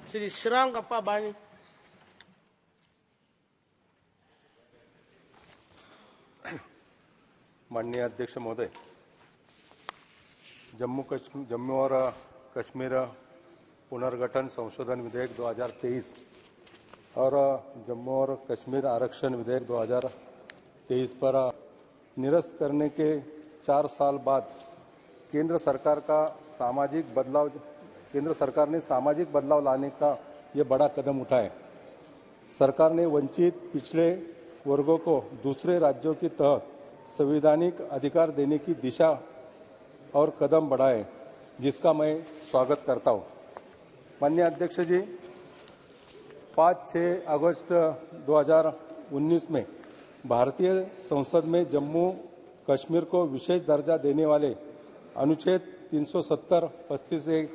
श्री श्रीरंगप्पा बाणी। माननीय अध्यक्ष महोदय, जम्मू और कश्मीर पुनर्गठन संशोधन विधेयक 2023 और जम्मू और कश्मीर आरक्षण विधेयक 2023 पर निरस्त करने के 4 साल बाद केंद्र सरकार ने सामाजिक बदलाव लाने का ये बड़ा कदम उठाए। सरकार ने वंचित पिछड़े वर्गों को दूसरे राज्यों के तहत संवैधानिक अधिकार देने की दिशा और कदम बढ़ाए, जिसका मैं स्वागत करता हूं। माननीय अध्यक्ष जी, 5-6 अगस्त 2019 में भारतीय संसद में जम्मू कश्मीर को विशेष दर्जा देने वाले अनुच्छेद 370-35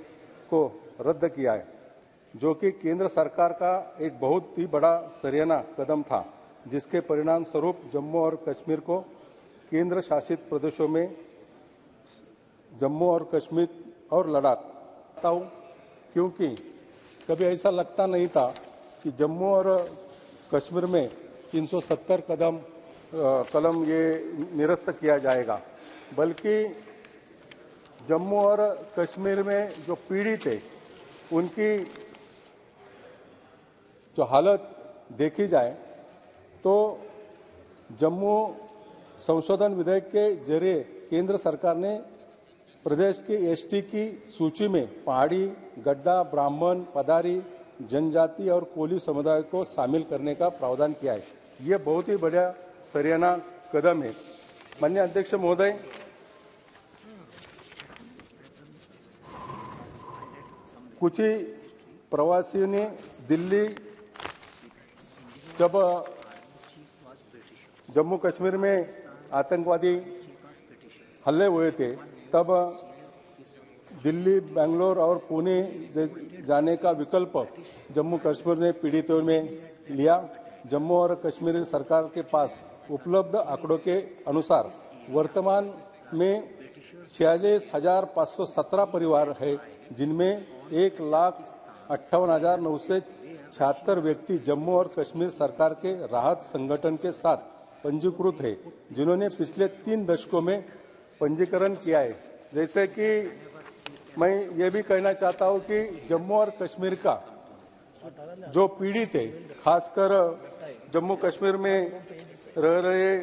को रद्द किया है, जो कि केंद्र सरकार का एक बहुत ही बड़ा सराहनीय कदम था, जिसके परिणाम स्वरूप जम्मू और कश्मीर को केंद्र शासित प्रदेशों में जम्मू और कश्मीर और लद्दाख हूँ, क्योंकि कभी ऐसा लगता नहीं था कि जम्मू और कश्मीर में 370 कलम ये निरस्त किया जाएगा, बल्कि जम्मू और कश्मीर में जो पीड़ित है उनकी जो हालत देखी जाए तो जम्मू संशोधन विधेयक के जरिए केंद्र सरकार ने प्रदेश के एसटी की सूची में पहाड़ी, गड्ढा, ब्राह्मण, पदारी, जनजाति और कोली समुदाय को शामिल करने का प्रावधान किया है। ये बहुत ही बढ़िया सराहनीय कदम है। माननीय अध्यक्ष महोदय, कुछ ही प्रवासियों ने दिल्ली जब जम्मू कश्मीर में आतंकवादी हमले हुए थे, तब दिल्ली, बेंगलोर और पुणे जाने का विकल्प जम्मू कश्मीर ने पीड़ितों में लिया। जम्मू और कश्मीर सरकार के पास उपलब्ध आंकड़ों के अनुसार वर्तमान में 46,517 परिवार है, जिनमें 1,58,976 व्यक्ति जम्मू और कश्मीर सरकार के राहत संगठन के साथ पंजीकृत है, जिन्होंने पिछले 3 दशकों में पंजीकरण किया है। जैसे कि मैं ये भी कहना चाहता हूँ कि जम्मू और कश्मीर का जो पीड़ित है, खासकर जम्मू कश्मीर में रह रहे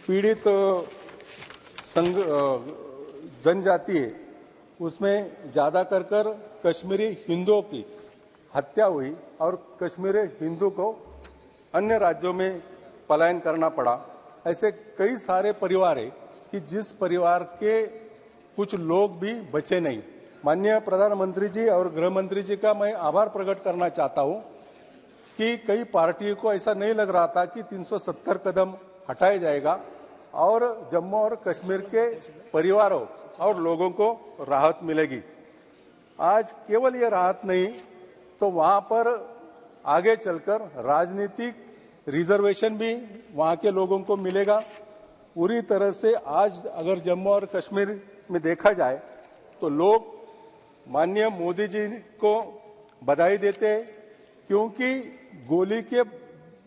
पीड़ित जनजाति है, उसमें ज्यादा कर कश्मीरी हिंदुओं की हत्या हुई और कश्मीरी हिंदू को अन्य राज्यों में पलायन करना पड़ा। ऐसे कई सारे परिवार है कि जिस परिवार के कुछ लोग भी बचे नहीं। माननीय प्रधानमंत्री जी और गृह मंत्री जी का मैं आभार प्रकट करना चाहता हूं कि कई पार्टियों को ऐसा नहीं लग रहा था कि 370 कदम हटाया जाएगा और जम्मू और कश्मीर के परिवारों और लोगों को राहत मिलेगी। आज केवल ये राहत नहीं, तो वहां पर आगे चलकर राजनीतिक रिजर्वेशन भी वहां के लोगों को मिलेगा। पूरी तरह से आज अगर जम्मू और कश्मीर में देखा जाए तो लोग माननीय मोदी जी को बधाई देते हैं, क्योंकि गोली के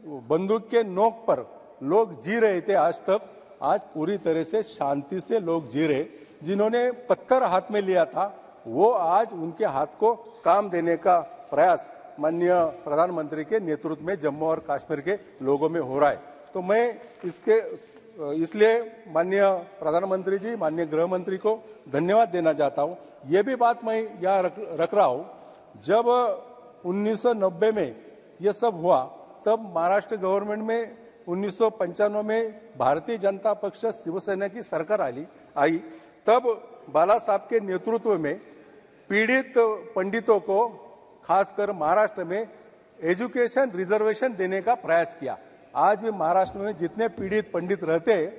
बंदूक के नोक पर लोग जी रहे थे आज तक। आज पूरी तरह से शांति से लोग जी रहे। जिन्होंने पत्थर हाथ में लिया था, वो आज उनके हाथ को काम देने का प्रयास माननीय प्रधानमंत्री के नेतृत्व में जम्मू और कश्मीर के लोगों में हो रहा है। तो मैं इसलिए माननीय प्रधानमंत्री जी, माननीय गृह मंत्री को धन्यवाद देना चाहता हूं। ये भी बात मैं यहाँ रख रहा हूं, जब 1990 में ये सब हुआ, तब महाराष्ट्र गवर्नमेंट में 1995 में भारतीय जनता पक्ष शिवसेना की सरकार आई, तब बाला साहब के नेतृत्व में पीड़ित पंडितों को खासकर महाराष्ट्र में एजुकेशन रिजर्वेशन देने का प्रयास किया। आज भी महाराष्ट्र में जितने पीड़ित पंडित रहते हैं,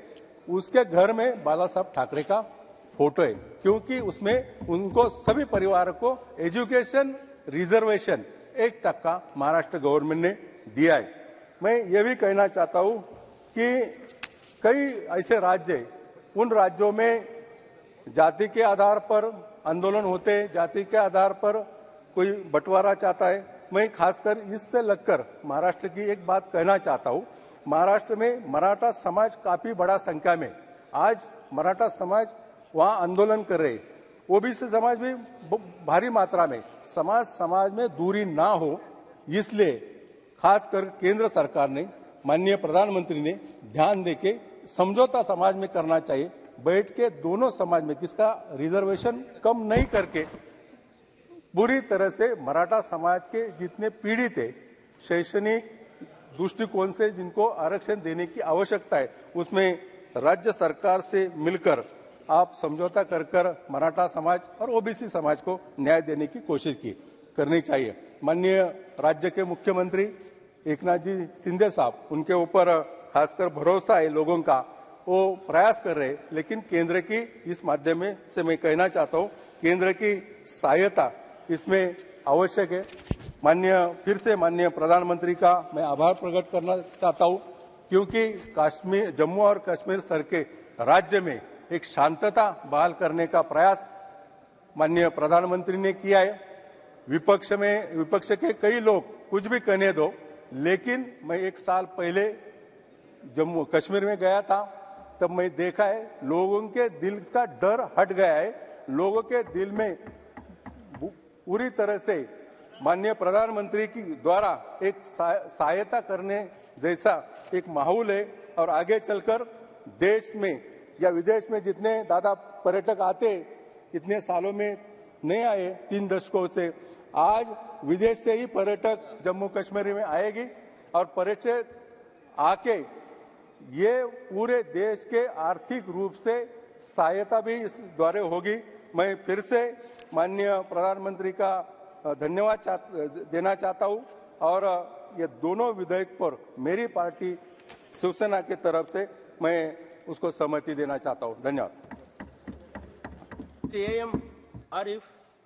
उसके घर में बाला साहब ठाकरे का फोटो है, क्योंकि उसमें उनको सभी परिवार को एजुकेशन रिजर्वेशन 1% महाराष्ट्र गवर्नमेंट ने दिया है। मैं ये भी कहना चाहता हूं कि कई ऐसे राज्य हैं, उन राज्यों में जाति के आधार पर आंदोलन होते हैं, जाति के आधार पर कोई बंटवारा चाहता है। मैं खासकर इससे लगकर महाराष्ट्र की एक बात कहना चाहता हूँ। महाराष्ट्र में मराठा समाज काफी बड़ा संख्या में, आज मराठा समाज वहाँ आंदोलन कर रहे, ओबीसी समाज भी भारी मात्रा में। समाज में दूरी ना हो, इसलिए खासकर केंद्र सरकार ने, माननीय प्रधानमंत्री ने ध्यान देके समझौता समाज में करना चाहिए। बैठ के दोनों समाज में किसका रिजर्वेशन कम नहीं करके पूरी तरह से मराठा समाज के जितने पीड़ित है, शैक्षणिक दृष्टिकोण से जिनको आरक्षण देने की आवश्यकता है, उसमें राज्य सरकार से मिलकर आप समझौता कर मराठा समाज और ओबीसी समाज को न्याय देने की कोशिश करनी चाहिए। माननीय राज्य के मुख्यमंत्री एकनाथ जी शिंदे साहब, उनके ऊपर खासकर भरोसा है लोगों का, वो प्रयास कर रहे हैं, लेकिन केंद्र की इस माध्यम से मैं कहना चाहता हूँ, केंद्र की सहायता इसमें आवश्यक है। फिर से माननीय प्रधानमंत्री का मैं आभार प्रकट करना चाहता हूँ, क्योंकि जम्मू और कश्मीर सर के राज्य में एक शांतता बहाल करने का प्रयास माननीय प्रधानमंत्री ने किया है। विपक्ष के कई लोग कुछ भी कहने दो, लेकिन मैं 1 साल पहले जम्मू कश्मीर में गया था, तब मैं देखा है लोगों के दिल का डर हट गया है। लोगों के दिल में पूरी तरह से माननीय प्रधानमंत्री की द्वारा एक सहायता करने जैसा एक माहौल है। और आगे चलकर देश में या विदेश में जितने दादा पर्यटक आते, इतने सालों में नहीं आए, 3 दशकों से, आज विदेश से ही पर्यटक जम्मू कश्मीर में आएगी और पर्यटक आके ये पूरे देश के आर्थिक रूप से सहायता भी इस द्वारा होगी। मैं फिर से माननीय प्रधानमंत्री का धन्यवाद देना चाहता हूं और ये दोनों विधेयक पर मेरी पार्टी शिवसेना की तरफ से मैं उसको सहमति देना चाहता हूं। धन्यवाद। AM Arif